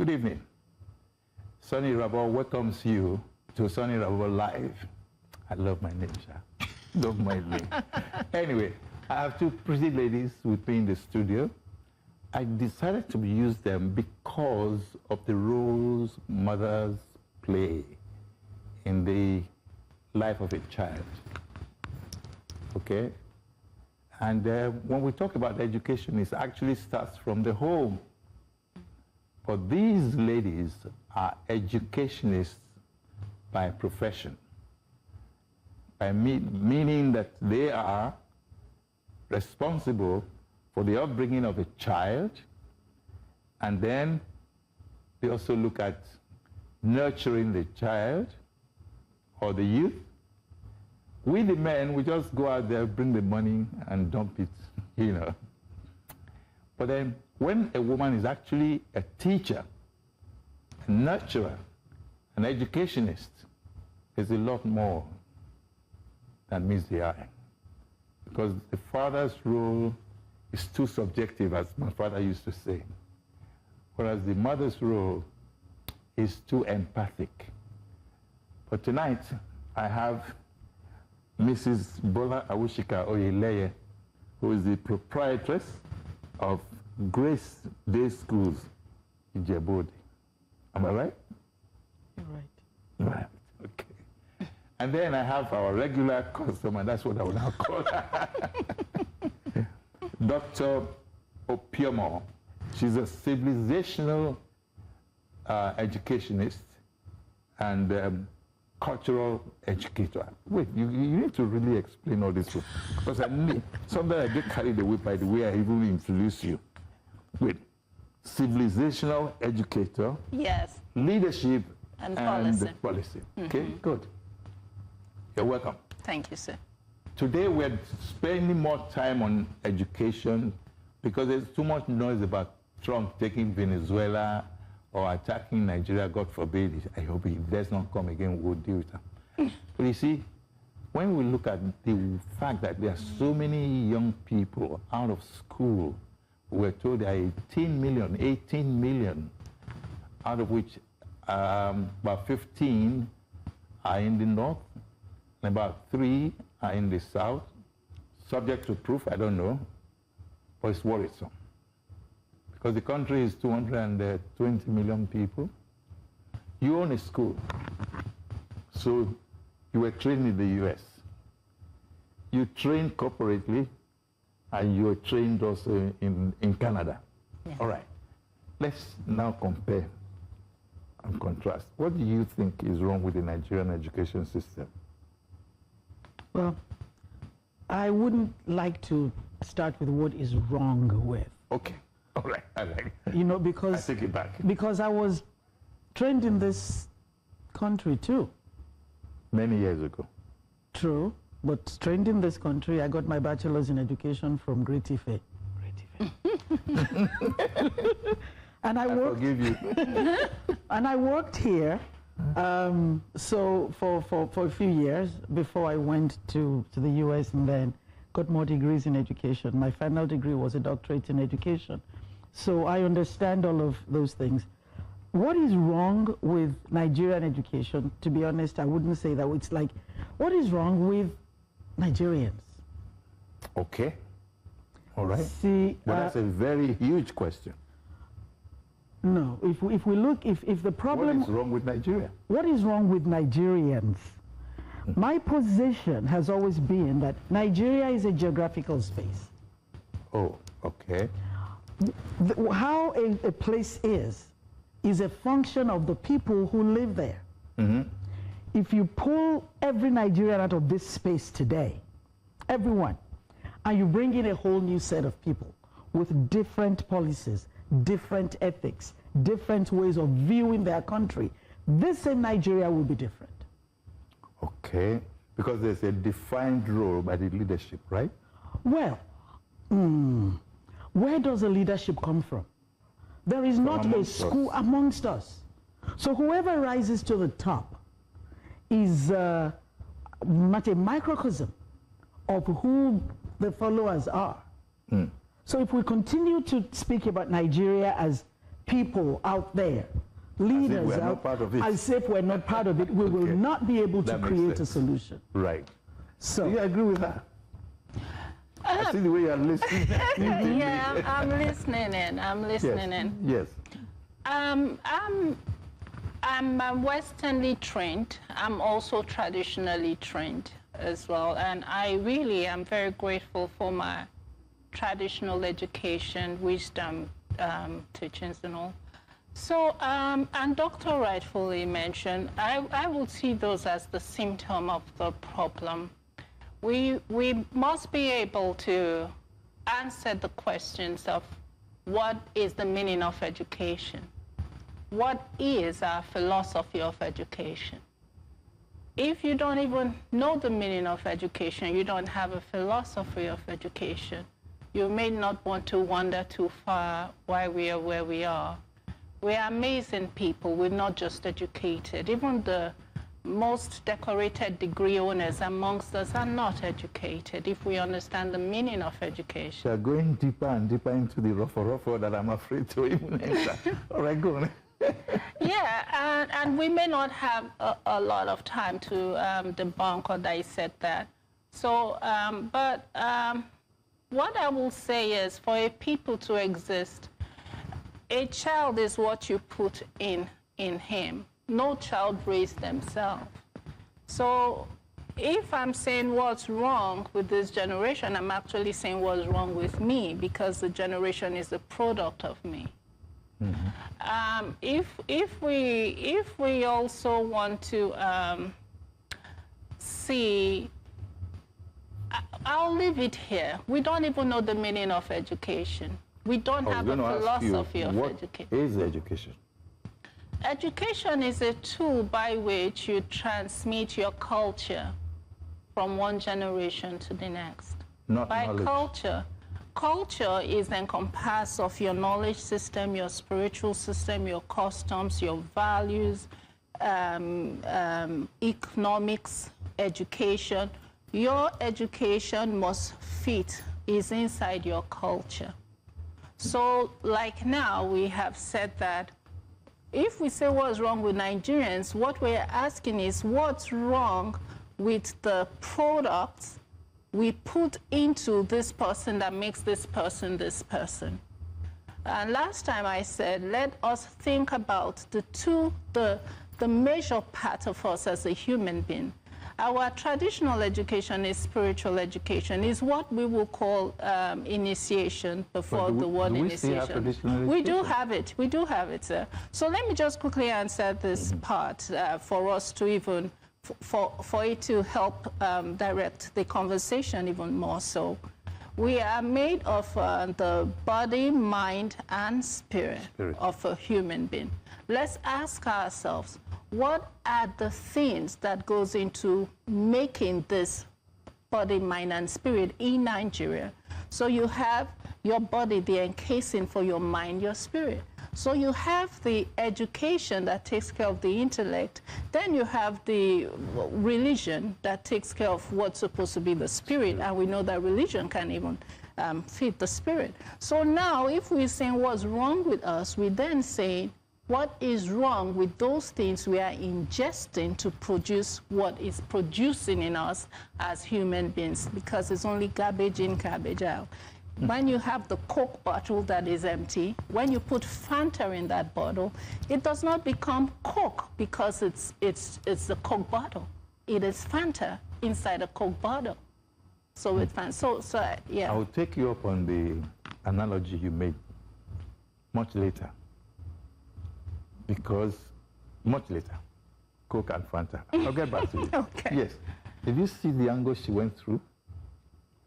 Good evening. Soni Irabor welcomes you to Soni Irabor Live. I love my name, sir. Don't mind me. Anyway, I have two pretty ladies with me in the studio. I decided to use them because of the roles mothers play in the life of a child. Okay? And when we talk about education, it actually starts from the home. But these ladies are educationists by profession, meaning that they are responsible for the upbringing of a child, and then they also look at nurturing the child or the youth. We, the men, we just go out there, bring the money, and dump it, you know. But then when a woman is actually a teacher, a nurturer, an educationist, there's a lot more than meets the eye. Because the father's role is too subjective, as my father used to say, whereas the mother's role is too empathic. But tonight, I have Mrs. Bola Awosika-Oyeleye, who is the proprietress of Grace Day Schools, Ijebu-Ode. Am I right? You're right. Right, okay. And then I have our regular customer, that's what I would now call her. Dr. Upiomoh. She's a civilizational educationist and cultural educator. Wait, you need to really explain all this, because sometimes I get carried away by the way I even introduce you. Wait, civilizational educator. Yes. Leadership and policy. Mm-hmm. Okay, good. You're welcome. Thank you, sir. Today we're spending more time on education because there's too much noise about Trump taking Venezuela or attacking Nigeria, God forbid. I hope he does not come again, we'll deal with him. But you see, when we look at the fact that there are so many young people out of school, we're told there are 18 million, out of which about 15 are in the north, and about 3 are in the south. Subject to proof, I don't know, but it's worrisome. Because the country is 220 million people. You own a school. So you were trained in the US. You trained corporately, and you were trained also in Canada. Yeah. All right. Let's now compare and contrast. What do you think is wrong with the Nigerian education system? Well, I wouldn't like to start with what is wrong with. Okay. All right. I like it. You know, because I take it back. Because I was trained in this country too. Many years ago. True, but trained in this country. I got my bachelor's in education from Great Ife. And I worked. Forgive you. And I worked here. So for a few years before I went to the US and then got more degrees in education. My final degree was a doctorate in education. So I understand all of those things. What is wrong with Nigerian education? To be honest, I wouldn't say that. It's like, what is wrong with Nigerians? Okay. All right. See, well, that's a very huge question. No, if we look, if the problem... What is wrong with Nigeria? What is wrong with Nigerians? My position has always been that Nigeria is a geographical space. Oh, okay. How a place is a function of the people who live there. Mm-hmm. If you pull every Nigerian out of this space today, everyone, and you bring in a whole new set of people with different policies, different ethics, different ways of viewing their country, this same Nigeria will be different. Okay, because there's a defined role by the leadership, right? Well, where does the leadership come from? There is not a school amongst us. So whoever rises to the top is not a microcosm of who the followers are. So if we continue to speak about Nigeria as people out there, leaders we're not out, part of it. as if we're not part of it, we will not be able to That makes create a sense. solution. Right. So, Do you agree with that? I see the way you're listening. Yeah, I'm listening in. I'm listening in. Yes. I'm Westernly trained. I'm also traditionally trained as well, and I really am very grateful for my traditional education, wisdom, teachings, and all. So, and Dr. rightfully mentioned, I would see those as the symptom of the problem. We must be able to answer the questions of what is the meaning of education? What is our philosophy of education? If you don't even know the meaning of education, you don't have a philosophy of education, you may not want to wander too far why we are where we are. We are amazing people. We're not just educated. Even the most decorated degree owners amongst us are not educated if we understand the meaning of education. You're going deeper and deeper into the ruffle that I'm afraid to even enter. All right, go on. Yeah, and we may not have a lot of time to debunk or dissect that. So, what I will say is, for a people to exist, a child is what you put in him. No child raised themselves. So if I'm saying what's wrong with this generation, I'm actually saying what's wrong with me, because the generation is a product of me. Mm-hmm. If we also want to see, I'll leave it here. We don't even know the meaning of education. We don't have a philosophy of education. What is education? Education is a tool by which you transmit your culture from one generation to the next. Not by knowledge. Culture is encompassed of your knowledge system, your spiritual system, your customs, your values, economics, education. Your education must fit, is inside your culture. So like now, we have said that if we say what's wrong with Nigerians, what we're asking is what's wrong with the products we put into this person that makes this person this person. And last time I said, let us think about the major part of us as a human being. Our traditional education is spiritual education, is what we will call initiation before the word initiation. We do have it, sir. So let me just quickly answer this part for us to even, for it to help direct the conversation even more so. We are made of the body, mind, and spirit of a human being. Let's ask ourselves, what are the things that goes into making this body, mind, and spirit in Nigeria? So you have your body, the encasing for your mind, your spirit. So you have the education that takes care of the intellect. Then you have the religion that takes care of what's supposed to be the spirit. And we know that religion can even feed the spirit. So now if we're saying what's wrong with us, we then say, what is wrong with those things we are ingesting to produce what is producing in us as human beings? Because it's only garbage in, garbage out. When you have the Coke bottle that is empty, when you put Fanta in that bottle, it does not become Coke because it's the Coke bottle. It is Fanta inside a Coke bottle. So it's Fanta. So yeah. I will take you up on the analogy you made much later. Because much later, Coke and Fanta. I'll get back to you. Okay. Yes. Did you see the angle she went through?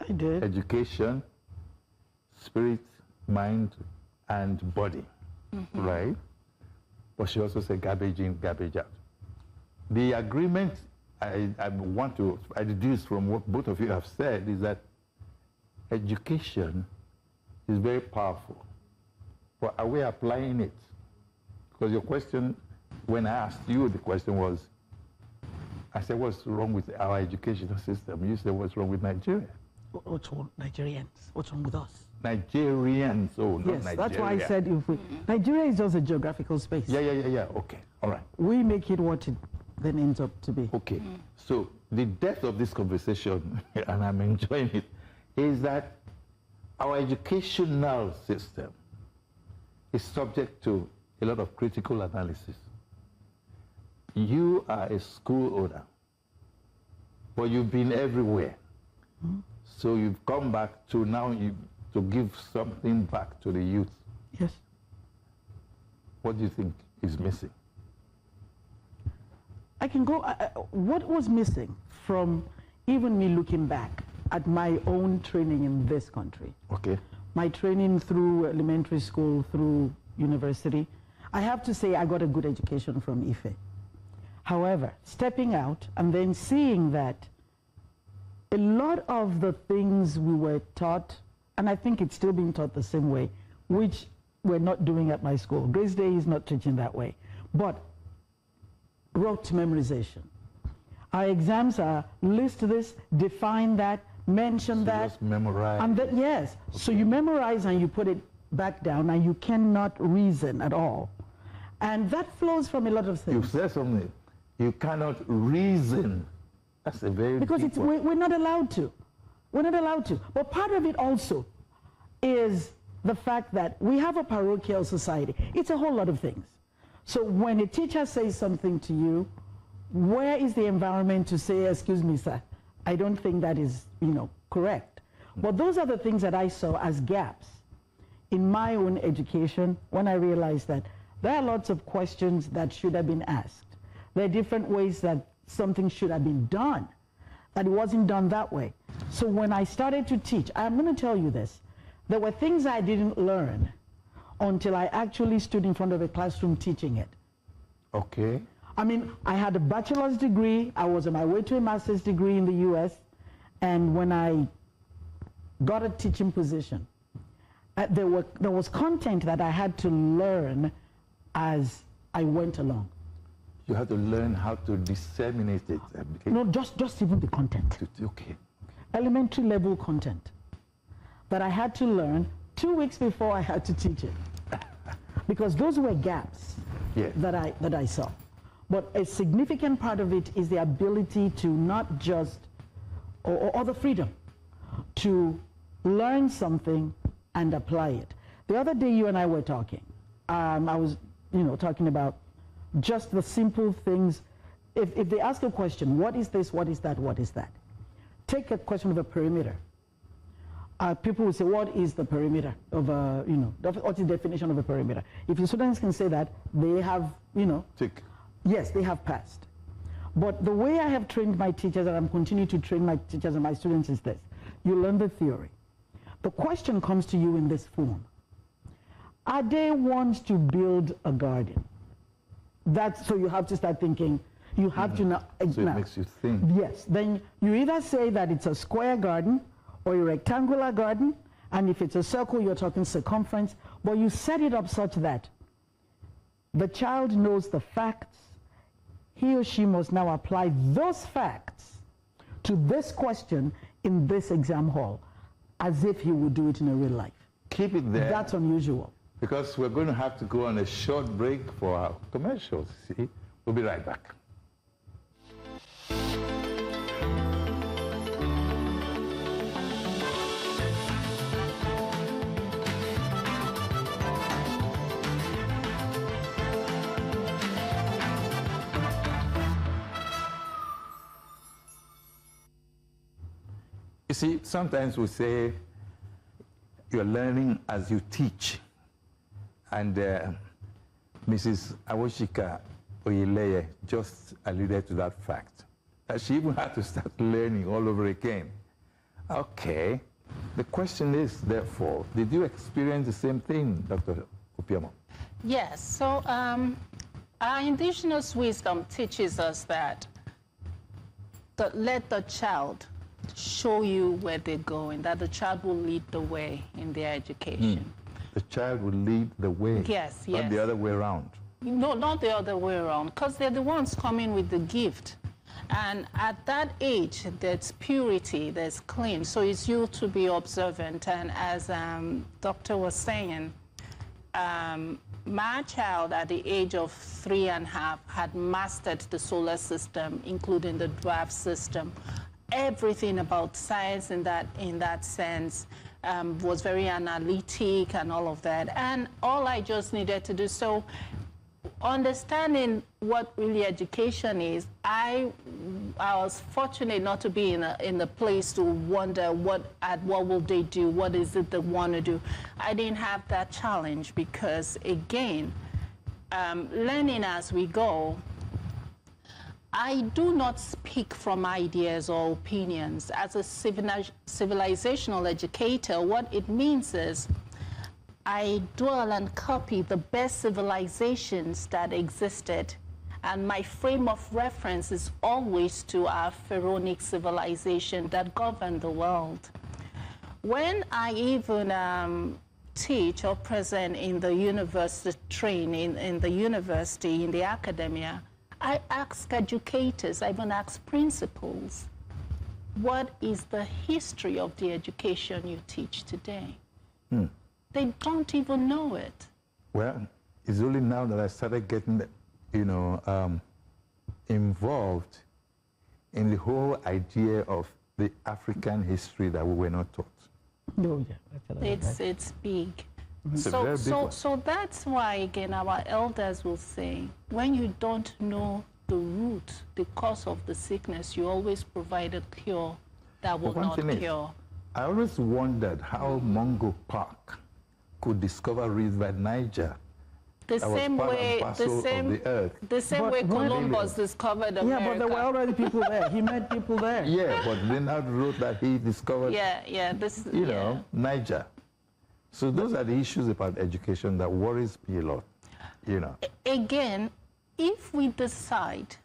I did. Education, spirit, mind, and body, right? But she also said garbage in, garbage out. The agreement I want to deduce from what both of you have said is that education is very powerful. But are we applying it? Because your question, when I asked you, the question was, I said, what's wrong with our educational system? You said, what's wrong with Nigeria? What's wrong, Nigerians? What's wrong with us? Nigerians, oh, not Yes, Nigeria. that's why I said if we, Nigeria is just a geographical space. Yeah, okay, all right. We make it what it then ends up to be. Okay, so the depth of this conversation, and I'm enjoying it, is that our educational system is subject to a lot of critical analysis. You are a school owner, but you've been everywhere. So you've come back to now to give something back to the youth. Yes. What do you think is missing? I can go, what was missing from even me looking back at my own training in this country? Okay. My training through elementary school, through university, I have to say I got a good education from Ife. However, stepping out and then seeing that a lot of the things we were taught, and I think it's still being taught the same way, which we're not doing at my school. Grace Day is not teaching that way. But rote memorization. Our exams are list this, define that, mention So that. just memorize. And that, yes. Okay. So you memorize and you put it back down and you cannot reason at all. And that flows from a lot of things. You said something. You cannot reason. That's a very because deep one. we're not allowed to. We're not allowed to. But part of it also is the fact that we have a parochial society. It's a whole lot of things. So when a teacher says something to you, where is the environment to say, excuse me, sir, I don't think that is, correct. But those are the things that I saw as gaps in my own education when I realized that there are lots of questions that should have been asked. There are different ways that something should have been done, that it wasn't done that way. So when I started to teach, I'm going to tell you this, there were things I didn't learn until I actually stood in front of a classroom teaching it. Okay. I mean, I had a bachelor's degree, I was on my way to a master's degree in the US, and when I got a teaching position, there was content that I had to learn as I went along. You have to learn how to disseminate it. No, just even the content. Okay. Elementary level content that I had to learn 2 weeks before I had to teach it. Because those were gaps that I saw. But a significant part of it is the ability to not just, or the freedom to learn something and apply it. The other day you and I were talking. I was, talking about just the simple things. If they ask a question, what is this, what is that, what is that? Take a question of a perimeter. People will say, what is the perimeter of a, what is the definition of a perimeter? If the students can say that, they have, Tick. Yes, they have passed. But the way I have trained my teachers, and I'm continuing to train my teachers and my students, is this. You learn the theory. The question comes to you in this form. Ade wants to build a garden. So you have to start thinking, you have to now. So it makes you think. Yes, then you either say that it's a square garden or a rectangular garden, and if it's a circle, you're talking circumference, but you set it up such that the child knows the facts. He or she must now apply those facts to this question in this exam hall, as if he would do it in a real life. Keep it there. That's unusual. Because we're going to have to go on a short break for our commercials. See? We'll be right back. You see, sometimes we say you're learning as you teach. And Mrs. Awosika-Oyeleye just alluded to that fact, that she even had to start learning all over again. Okay, the question is, therefore, did you experience the same thing, Dr. Upiomoh? Yes, so our indigenous wisdom teaches us that let the child show you where they're going, that the child will lead the way in their education. The child will lead the way. Yes, Not the other way around. No, not the other way around, because they're the ones coming with the gift. And at that age, there's purity, there's clean. So it's you to be observant. And as Doctor was saying, my child at the age of 3.5 had mastered the solar system, including the dwarf system. Everything about science in that sense was very analytic and all of that. And all I just needed to do, so understanding what really education is, I was fortunate not to be in a place to wonder what will they do, what is it they want to do. I didn't have that challenge because, again, learning as we go, I do not speak from ideas or opinions. As a civilizational educator, what it means is I dwell and copy the best civilizations that existed, and my frame of reference is always to our pharaonic civilization that governed the world. When I even teach or present in the university training, in the university, in the academia, I ask educators, I even ask principals, what is the history of the education you teach today? They don't even know it. Well, it's only now that I started getting, involved in the whole idea of the African history that we were not taught. Oh, yeah. It's big. Mm-hmm. So that's why, again, our elders will say, when you don't know the root, the cause of the sickness, you always provide a cure that will not cure. I always wondered how Mungo Park could discover River Niger. The same way Columbus discovered America. Yeah, but there were already people there. He met people there. Yeah, but then I wrote that he discovered, Niger. So those are the issues about education that worries me a lot, Again, if we decide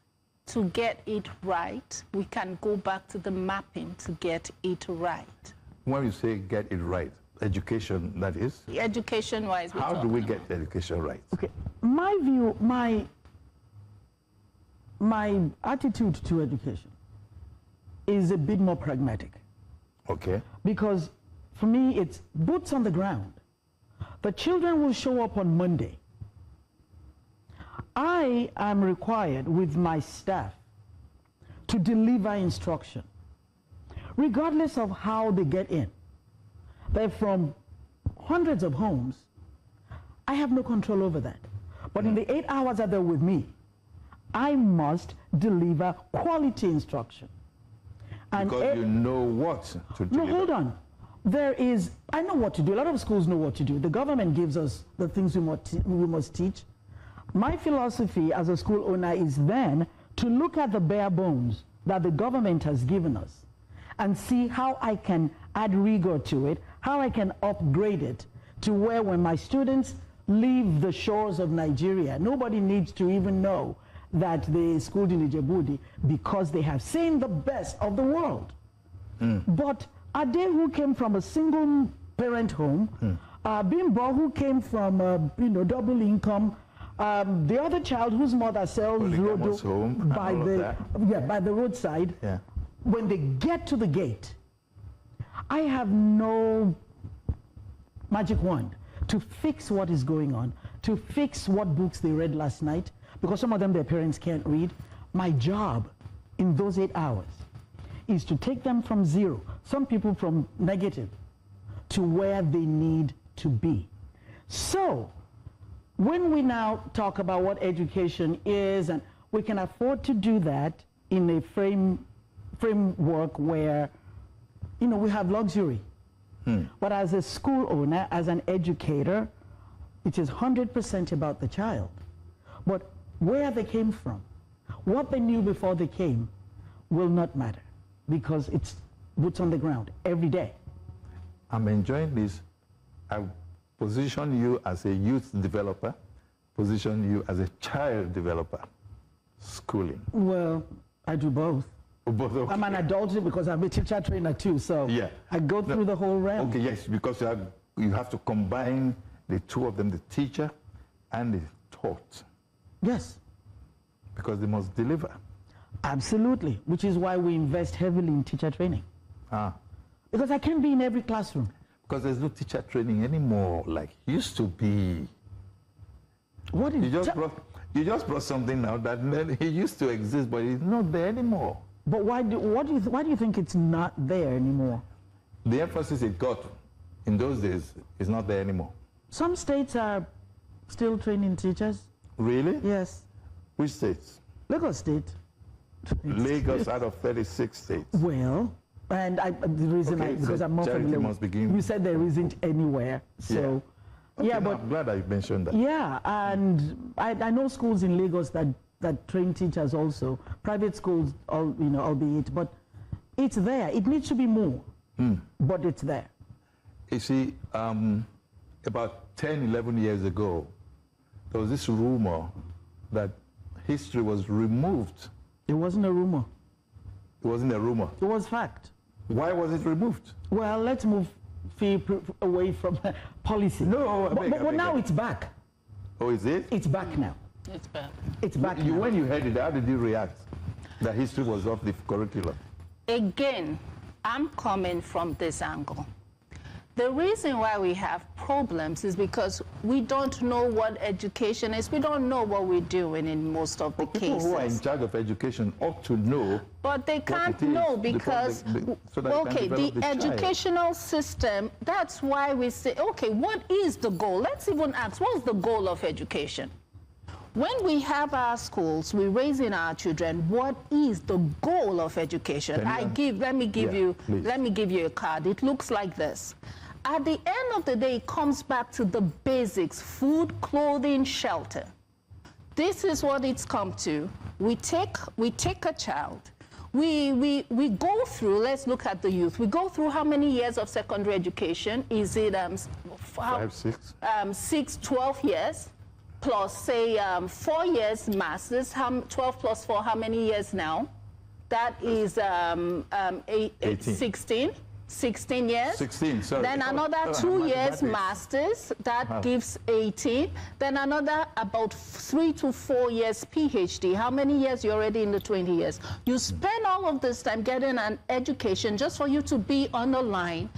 to get it right, we can go back to the mapping to get it right. When you say get it right, education, that is? Education-wise, how do we get education right? Okay, my view, my attitude to education is a bit more pragmatic. Okay. Because for me, it's boots on the ground. The children will show up on Monday. I am required with my staff to deliver instruction, regardless of how they get in. They're from hundreds of homes. I have no control over that. But in the 8 hours that they're with me, I must deliver quality instruction. And because you know what to do. No, hold on. I know what to do. A lot of schools know what to do. The government gives us the things we must teach. My philosophy as a school owner is then to look at the bare bones that the government has given us and see how I can add rigor to it, how I can upgrade it to where when my students leave the shores of Nigeria, nobody needs to even know that they schooled in Ijebu-Ode because they have seen the best of the world. But Ade, who came from a single parent home, Bimbo, who came from double income, the other child whose mother sells rodo by the roadside, when they get to the gate, I have no magic wand to fix what is going on, to fix what books they read last night, because some of them their parents can't read. My job in those 8 hours is to take them from zero, some people from negative, to where they need to be. So when we now talk about what education is, and we can afford to do that in a framework where we have luxury. But as a school owner, as an educator, it is 100% about the child. But where they came from, what they knew before they came, will not matter, because it's boots on the ground every day. I'm enjoying this. I position you as a youth developer, position you as a child developer, schooling. Well, I do both. Both, okay. I'm an adult because I'm a teacher trainer too, so I go through the whole realm. Okay, yes, because you have to combine the two of them, the teacher and the taught. Yes. Because they must deliver. Absolutely, which is why we invest heavily in teacher training. Because I can't be in every classroom. Because there's no teacher training anymore like used to be. What is you just brought something now that it used to exist, but it's not there anymore. But why do you think it's not there anymore? The emphasis it got in those days is not there anymore. Some states are still training teachers. Really? Yes. Which states? Lagos State. Lagos out of 36 states. Well, and the reason because I'm more familiar. Must begin. You said there isn't anywhere, so yeah. Okay, but I'm glad I mentioned that. Yeah, and I know schools in Lagos that train teachers also, private schools, albeit, but it's there. It needs to be more, but it's there. You see, about 10, 11 years ago, there was this rumor that history was removed. It wasn't a rumor. It wasn't a rumor. It was fact. Why was it removed? Well, let's move away from policy. No, but now it's back. Oh, is it? It's back now. It's back. It's back now. When you heard it, how did you react? That history was off the curriculum. Again, I'm coming from this angle. The reason why we have problems is because we don't know what education is. We don't know what we're doing in most of the cases. People who are in charge of education ought to know. But they can't know because, the educational system, that's why we say, okay, what is the goal? Let's even ask, what's the goal of education? When we have our schools, we're raising our children, what is the goal of education? Let me give you a card. It looks like this. At the end of the day, it comes back to the basics: food, clothing, shelter. This is what it's come to. We take a child. We go through, let's look at the youth. We go through how many years of secondary education? Is it 5, 6? 6, 12 years, plus say 4 years masters. 12 plus 4, how many years now? That is 16 years. 16, sorry. Then another 2 years masters, that gives 18. Then another about 3 to 4 years PhD. How many years? You're already in the 20 years. You spend all of this time getting an education just for you to be on the line,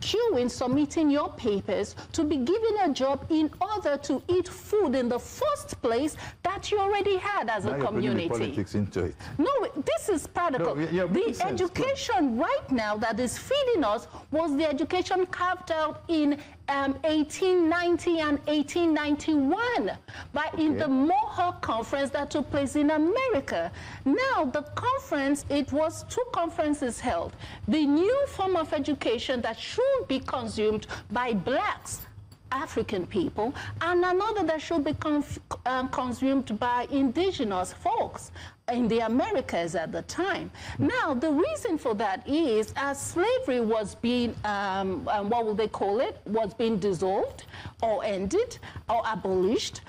queuing, submitting your papers, to be given a job in order to eat food in the first place that you already had as a community. You're putting the politics into it. No, this is practical. No, the education right now that is feeding us was the education carved out in 1890 and 1891 in the Mohawk Conference that took place in America. Now, the conference, it was 2 conferences held. The new form of education that should be consumed by blacks, African people, and another that should be consumed by indigenous folks in the Americas at the time. Now, the reason for that is as slavery was being, what will they call it, was being dissolved or ended or abolished,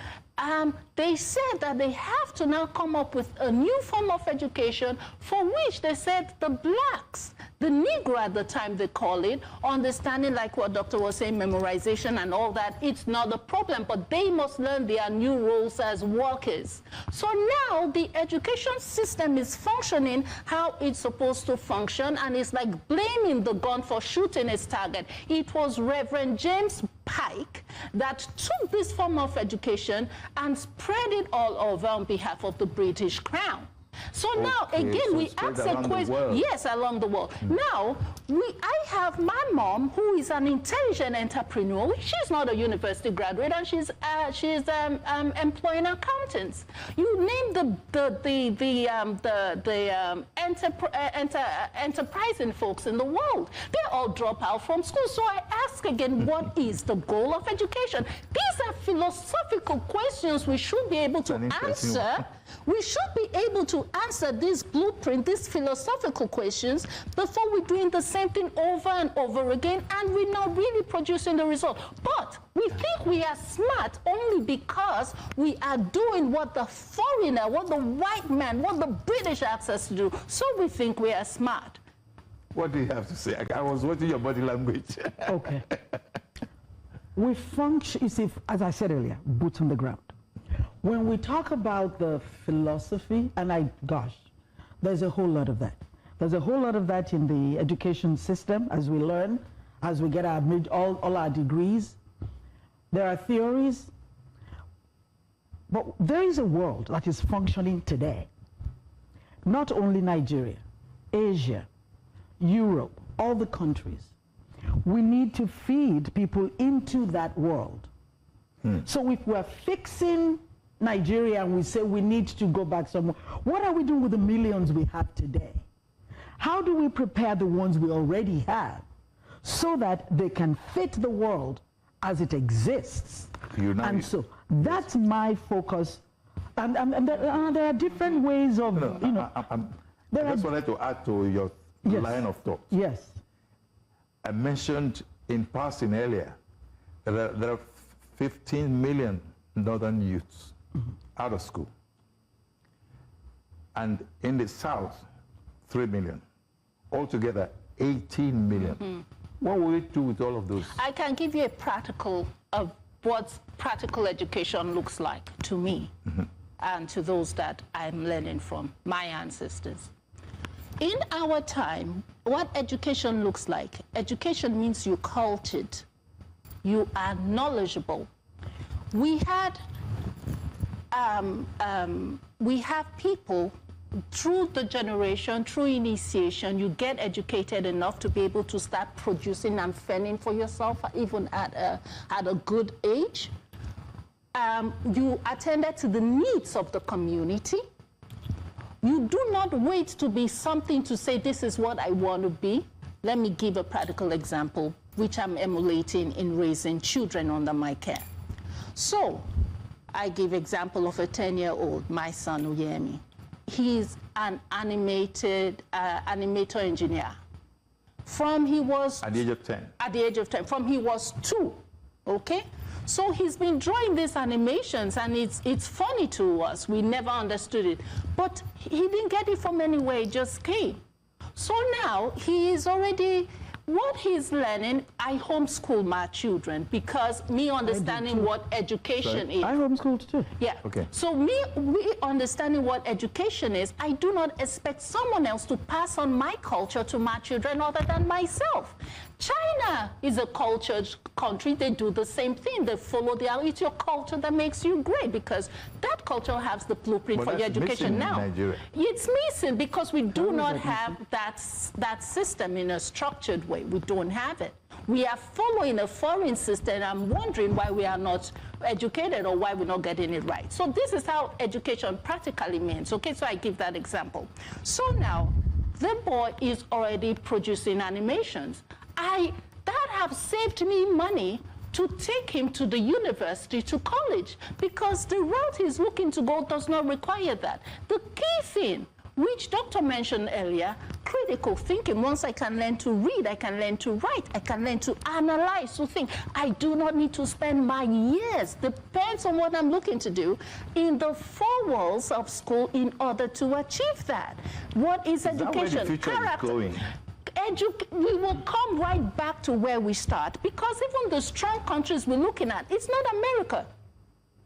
they said that they have to now come up with a new form of education for which they said the blacks, the Negro at the time they call it, understanding like what Doctor was saying, memorization and all that, it's not a problem, but they must learn their new roles as workers. So now the education system is functioning how it's supposed to function, and it's like blaming the gun for shooting its target. It was Reverend James Pike that took this form of education and spread it all over on behalf of the British Crown. So now, again, we ask a question. Yes, along the world. Now, I have my mom, who is an intelligent entrepreneur. She's not a university graduate, and she's employing accountants. You name enterprising folks in the world. They all drop out from school. So I ask again, what is the goal of education? These are philosophical questions we should be able to answer. We should be able to answer this blueprint, these philosophical questions, before we're doing the same thing over and over again, and we're not really producing the result. But we think we are smart only because we are doing what the foreigner, what the white man, what the British asks us to do. So we think we are smart. What do you have to say? I was watching your body language. Okay. We function, you see, as I said earlier, boots on the ground. When we talk about the philosophy, and There's a whole lot of that. There's a whole lot of that in the education system as we learn, as we get all our degrees. There are theories, but there is a world that is functioning today. Not only Nigeria, Asia, Europe, all the countries. We need to feed people into that world. So if we're fixing Nigeria and we say we need to go back somewhere, what are we doing with the millions we have today? How do we prepare the ones we already have so that they can fit the world as it exists? And so that's my focus. And there are different ways of, I just wanted to add to your line of thought. Yes. I mentioned in passing earlier that there are 15 million northern youths out of school. And in the south, 3 million. Altogether, 18 million. What will we do with all of those? I can give you a practical of what practical education looks like to me and to those that I'm learning from, my ancestors. In our time, what education looks like, education means you're cultured, you are knowledgeable. We have people through the generation, through initiation, you get educated enough to be able to start producing and fending for yourself, even at a good age. You attended to the needs of the community. You do not wait to be something to say, this is what I want to be. Let me give a practical example, which I'm emulating in raising children under my care. So, I give example of a 10-year-old, my son, Uyemi. He's an animator engineer. From he was... At the age of 10? At the age of 10, from he was 2, okay? So he's been drawing these animations, and it's funny to us. We never understood it. But he didn't get it from anywhere, it just came. So now he is already, what he's learning, I homeschool my children because me understanding what education is. I homeschooled too. Yeah. Okay. So me understanding what education is, I do not expect someone else to pass on my culture to my children other than myself. China is a cultured country. They do the same thing. They follow it's your culture that makes you great because that culture has the blueprint for your education now. Nigeria. It's missing because we do not have that system in a structured way. We don't have it. We are following a foreign system. I'm wondering why we are not educated or why we're not getting it right. So this is how education practically means. Okay, so I give that example. So now, the boy is already producing animations. That have saved me money to take him to the university, to college, because the route he's looking to go does not require that. The key thing, which Dr. mentioned earlier, critical thinking. Once I can learn to read, I can learn to write, I can learn to analyze, to think. I do not need to spend my years, depends on what I'm looking to do, in the 4 walls of school in order to achieve that. What is education? Is that where the future is going? We will come right back to where we start, because even the strong countries we're looking at, it's not America,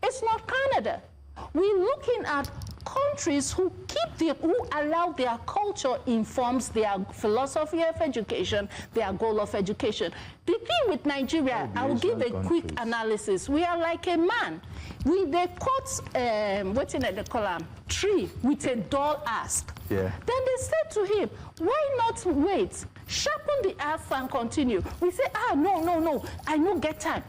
it's not Canada. We're looking at countries who allow their culture informs their philosophy of education, their goal of education. The thing with Nigeria, I will give a quick analysis. We are like a man. They cut, what's in the column? Tree with a dull axe. Yeah. Then they said to him, why not wait? Sharpen the axe and continue. We say, no, I no get time.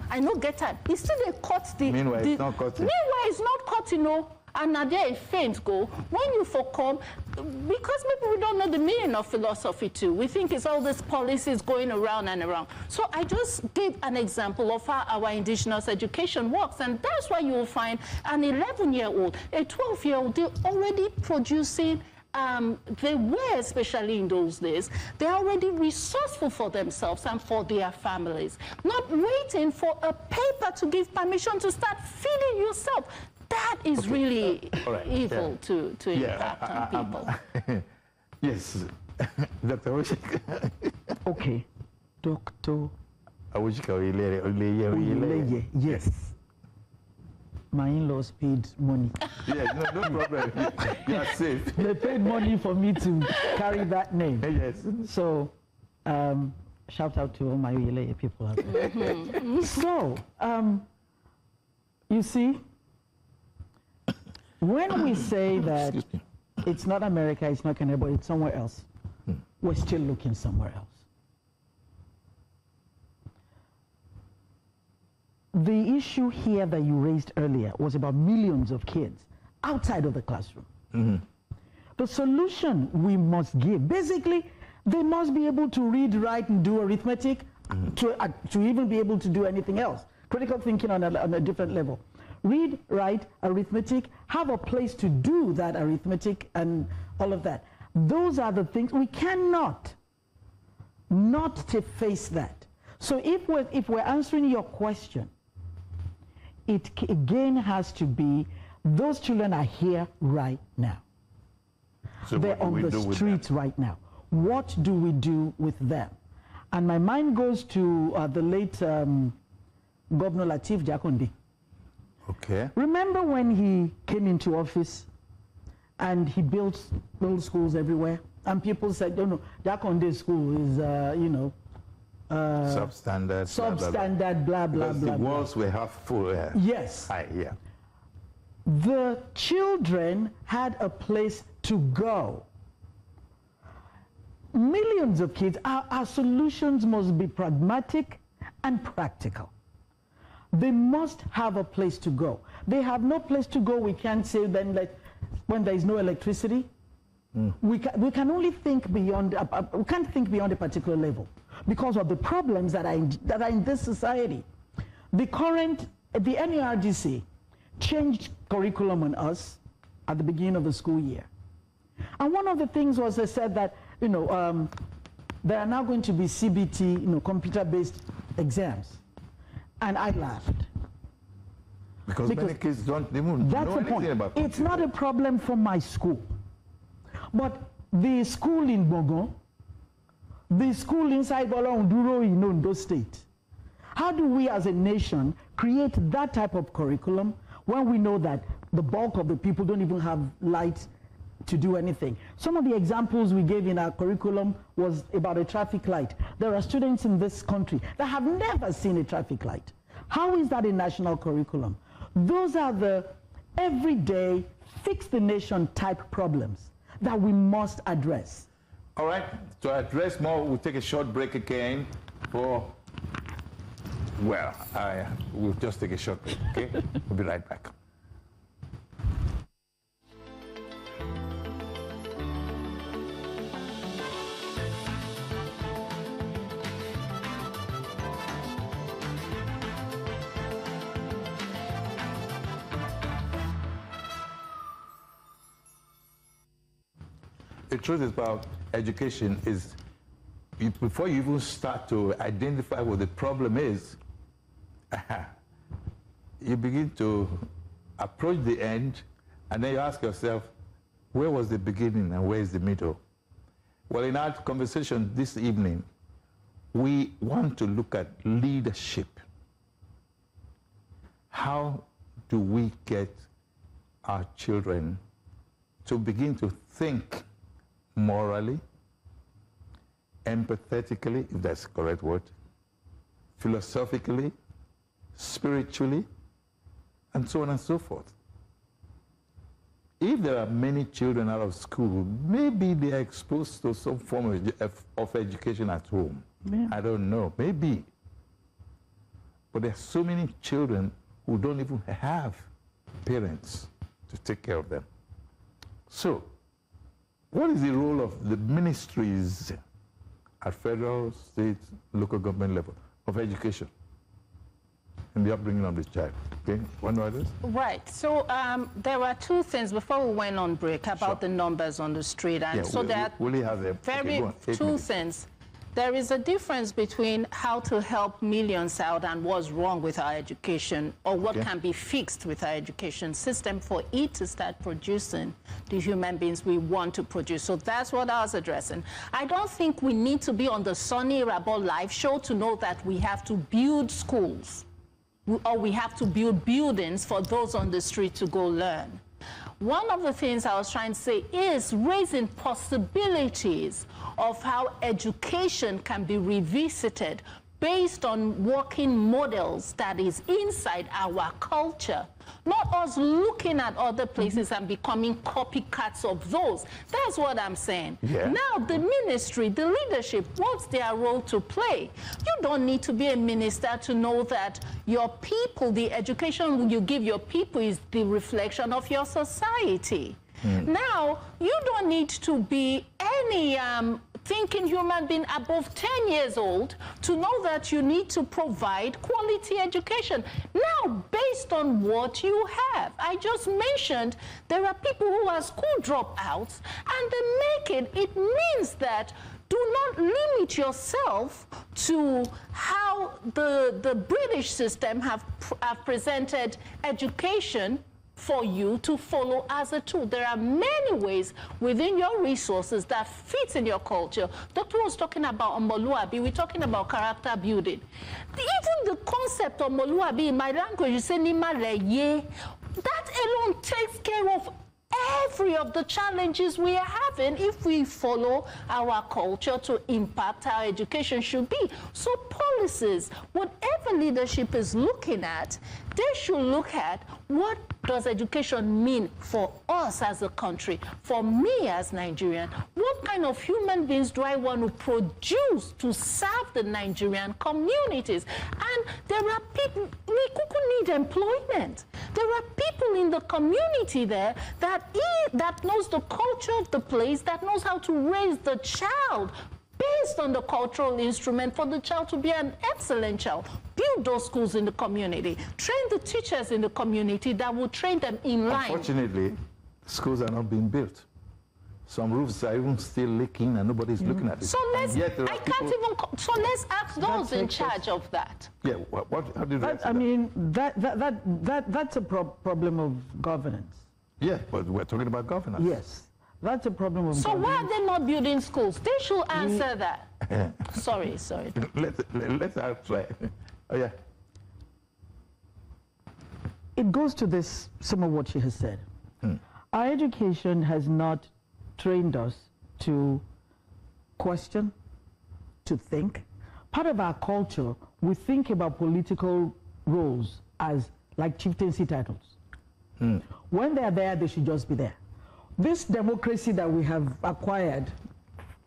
He still they cut the... Meanwhile, it's not cutting. Meanwhile, it's not cutting, no. And now there a faint go. When you come, because maybe we don't know the meaning of philosophy too. We think it's all these policies going around and around. So I just gave an example of how our indigenous education works. And that's why you will find an 11-year-old, a 12-year-old, they're already producing, they were, especially in those days, they're already resourceful for themselves and for their families. Not waiting for a paper to give permission to start feeding yourself. That is really evil to impact on people. Yes, Dr. Awosika. Okay, Dr. Awosika-Oyeleye. Yes. my in-laws paid money. Yes, no problem. You are safe. They paid money for me to carry that name. Yes. So, shout out to all my Oyeleye people out there. So, you see, when we say that it's not America, it's not Canada, but it's somewhere else, we're still looking somewhere else. The issue here that you raised earlier was about millions of kids outside of the classroom. The solution we must give, basically, they must be able to read, write, and do arithmetic to even be able to do anything else. Critical thinking on a different level. Read, write, arithmetic, have a place to do that arithmetic and all of that. Those are the things we cannot not to face that. So if we're answering your question, it again has to be those children are here right now. So they're on the streets right now. What do we do with them? And my mind goes to the late Governor Lateef Jakonde. Okay. Remember when he came into office and he built schools everywhere? And people said, no, Jakonde's school is, substandard. Substandard, blah, blah, because blah, the blah. walls were half full. Yes. Yeah. The children had a place to go. Millions of kids, our solutions must be pragmatic and practical. They must have a place to go. They have no place to go. We can't say then that when there is no electricity, we can only think beyond, we can't think beyond a particular level because of the problems that are in this society. The NERDC changed curriculum on us at the beginning of the school year. And one of the things was they said that, there are now going to be CBT, computer-based exams. And I laughed. Because many kids don't even know anything about computers. It's not a problem for my school. But the school in Bogon, the school inside Bola Awosika-Oyeleye in Ondo State, how do we as a nation create that type of curriculum when we know that the bulk of the people don't even have light to do anything? Some of the examples we gave in our curriculum was about a traffic light. There are students in this country that have never seen a traffic light. How is that a national curriculum? Those are the everyday, fix the nation type problems that we must address. All right, to address more, we'll take a short break again for, we'll just take a short break, okay? We'll be right back. The truth about education is, before you even start to identify what the problem is, you begin to approach the end, and then you ask yourself, where was the beginning and where is the middle? Well, in our conversation this evening, we want to look at leadership. How do we get our children to begin to think morally, empathetically, if that's the correct word, philosophically, spiritually, and so on and so forth? If there are many children out of school, maybe they are exposed to some form of education at home. Yeah. I don't know, maybe. But there are so many children who don't even have parents to take care of them. So, what is the role of the ministries at federal, state, local government level of education in the upbringing of the child? Okay, one more this? Right. So there were two things before we went on break about the numbers on the street, and so that two things. There is a difference between how to help millions out and what's wrong with our education, or what can be fixed with our education system for it to start producing the human beings we want to produce. So that's what I was addressing. I don't think we need to be on the Soni Irabor live show to know that we have to build schools. or we have to build buildings for those on the street to go learn. One of the things I was trying to say is raising possibilities of how education can be revisited based on working models that is inside our culture. Not us looking at other places and becoming copycats of those. That's what I'm saying. Yeah. Now, the ministry, the leadership, what's their role to play? You don't need to be a minister to know that your people, the education you give your people is the reflection of your society. Now, you don't need to be any thinking human being above 10 years old to know that you need to provide quality education. Now, based on what you have, I just mentioned there are people who are school dropouts and they make it. It means that do not limit yourself to how the British system have presented education for you to follow as a tool. There are many ways within your resources that fits in your culture. Dr. was talking about Omoluabi, we're talking about character building. Even the concept of Omoluabi in my language, you say Nimaleye, that alone takes care of every of the challenges we are having if we follow our culture to impact how education should be. So policies, whatever leadership is looking at, they should look at what does education mean for us as a country, for me as Nigerian? What kind of human beings do I want to produce to serve the Nigerian communities? And there are people, we need employment. There are people in the community there that knows the culture of the place, that knows how to raise the child based on the cultural instrument for the child to be an excellent child. Build those schools in the community. Train the teachers in the community that will train them in line. Unfortunately, schools are not being built. Some roofs are even still leaking and nobody's looking at it. So let's, so let's ask those in charge of that. Yeah, how do you react to that? I mean, that's a problem of governance. Yeah, but we're talking about governance. Yes, that's a problem of So governance. why are they not building schools? They should answer that. Sorry. Let's try. Oh, yeah. It goes to this, some of what she has said. Our education has not trained us to question, to think. Part of our culture, we think about political roles as like chieftaincy titles. When they're there, they should just be there. This democracy that we have acquired,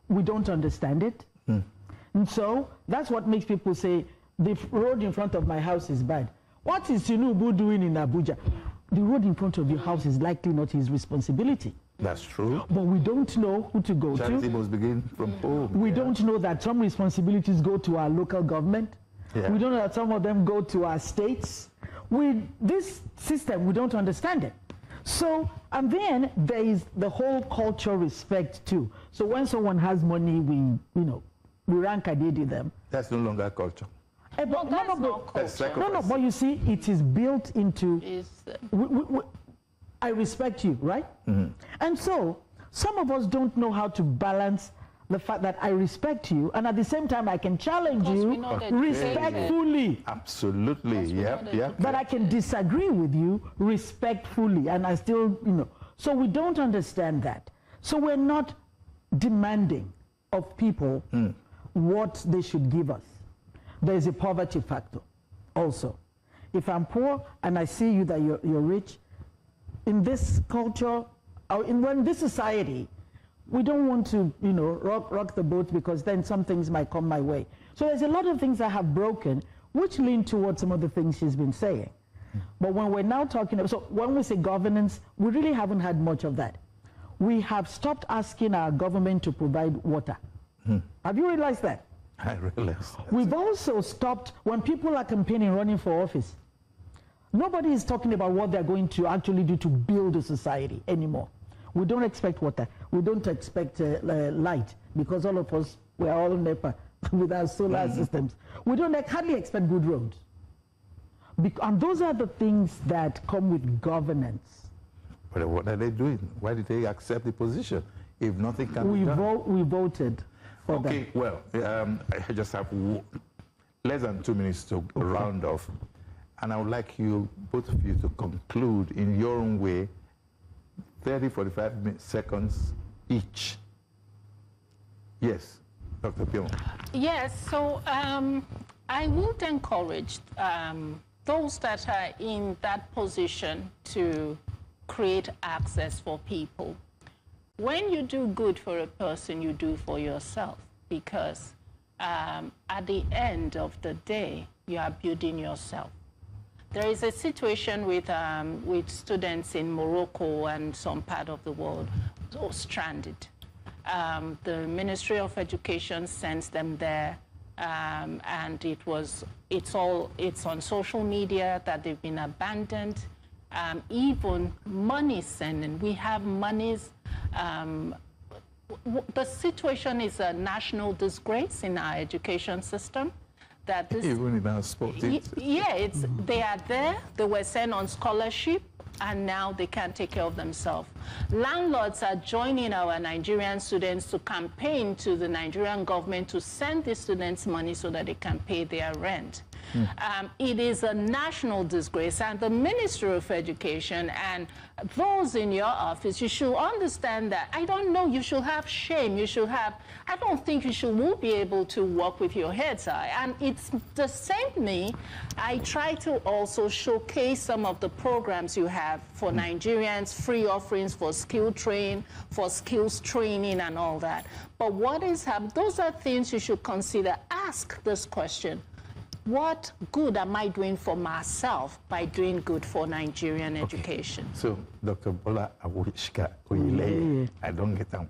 we don't understand it. And so that's what makes people say, the road in front of my house is bad. What is Tinubu doing in Abuja? The road in front of your house is likely not his responsibility. That's true. But we don't know who to go Charity to. must begin from home. We don't know that some responsibilities go to our local government. Yeah. We don't know that some of them go to our states. This system, we don't understand it. So, and then there is the whole cultural respect too. So when someone has money, we rank adede them. That's no longer culture. No, but you see, it is built into, I respect you, right? And so, some of us don't know how to balance the fact that I respect you, and at the same time I can challenge you respectfully. Absolutely, yep. But I can disagree with you respectfully, and I still, So we don't understand that. So we're not demanding of people what they should give us. There's a poverty factor also. If I'm poor and I see you that you're rich, in this culture, or in this society, we don't want to, rock the boat, because then some things might come my way. So there's a lot of things that have broken, which lean towards some of the things she's been saying. But when we're now talking, so when we say governance, we really haven't had much of that. We have stopped asking our government to provide water. Have you realized that? I realized that. We've also stopped, when people are campaigning, running for office, nobody is talking about what they're going to actually do to build a society anymore. We don't expect water. We don't expect light, because all of us, we're all NEPA with our solar systems. We don't hardly expect good roads. And those are the things that come with governance. But what are they doing? Why did they accept the position if nothing can be done? We voted for them. Okay, well, I just have less than 2 minutes to round off. And I would like you, both of you, to conclude in your own way, 30, 45 seconds each. Yes, Dr. Upiomoh. Yes, so I would encourage those that are in that position to create access for people. When you do good for a person, you do for yourself, because at the end of the day, you are building yourself. There is a situation with students in Morocco and some part of the world stranded. The Ministry of Education sends them there, and it's on social media that they've been abandoned. Even money sending, we have monies. The situation is a national disgrace in our education system. That this, even in our sports. Yeah, they are there. They were sent on scholarship, and now they can't take care of themselves. Landlords are joining our Nigerian students to campaign to the Nigerian government to send the students money so that they can pay their rent. It is a national disgrace, and the Ministry of Education and those in your office, you should understand that. I don't know, you should have shame. You should have, I don't think you will be able to work with your heads high. And it's the same me. I try to also showcase some of the programs you have for Nigerians, free offerings for skill training, for skills training and all that. But what is happening? Those are things you should consider. Ask this question. What good am I doing for myself by doing good for Nigerian education? So, Dr. Bola Awosika-Oyeleye, I don't get them.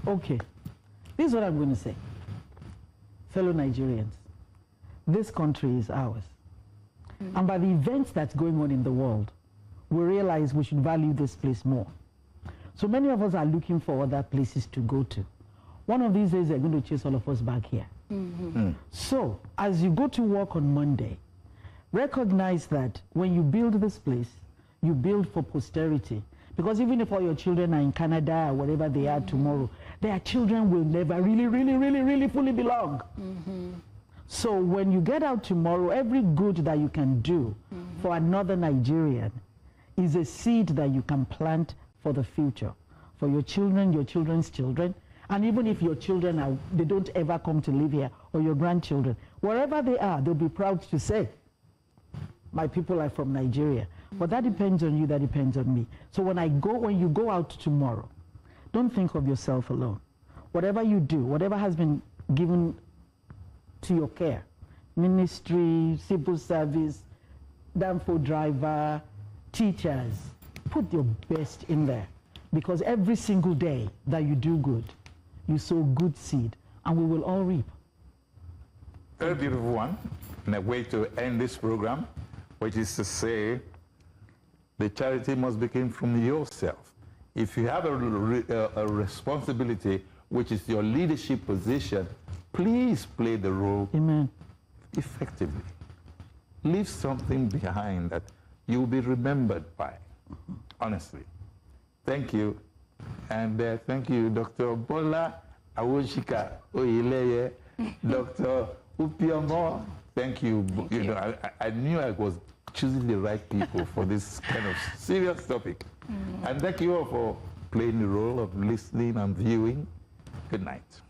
Okay, this is what I'm going to say. Fellow Nigerians, this country is ours. And by the events that's going on in the world, we realize we should value this place more. So many of us are looking for other places to go to. One of these days, they're going to chase all of us back here. So, as you go to work on Monday, recognize that when you build this place, you build for posterity. Because even if all your children are in Canada or wherever they are tomorrow, their children will never really fully belong. So when you get out tomorrow, every good that you can do for another Nigerian is a seed that you can plant for the future, for your children, your children's children. And even if your children they don't ever come to live here, or your grandchildren, wherever they are, they'll be proud to say, my people are from Nigeria. But that depends on you, that depends on me. So when you go out tomorrow, don't think of yourself alone. Whatever you do, whatever has been given to your care, ministry, civil service, Danfo driver, teachers, put your best in there. Because every single day that you do good, you sow good seed, and we will all reap. Very beautiful one, and a way to end this program, which is to say, the charity must begin from yourself. If you have a responsibility, which is your leadership position, please play the role effectively. Leave something behind that you will be remembered by, honestly. Thank you. And thank you, Dr. Bola Awosika-Oyeleye, Dr. Upiomoh. Thank you. You know, I knew I was choosing the right people for this kind of serious topic. And thank you all for playing the role of listening and viewing. Good night.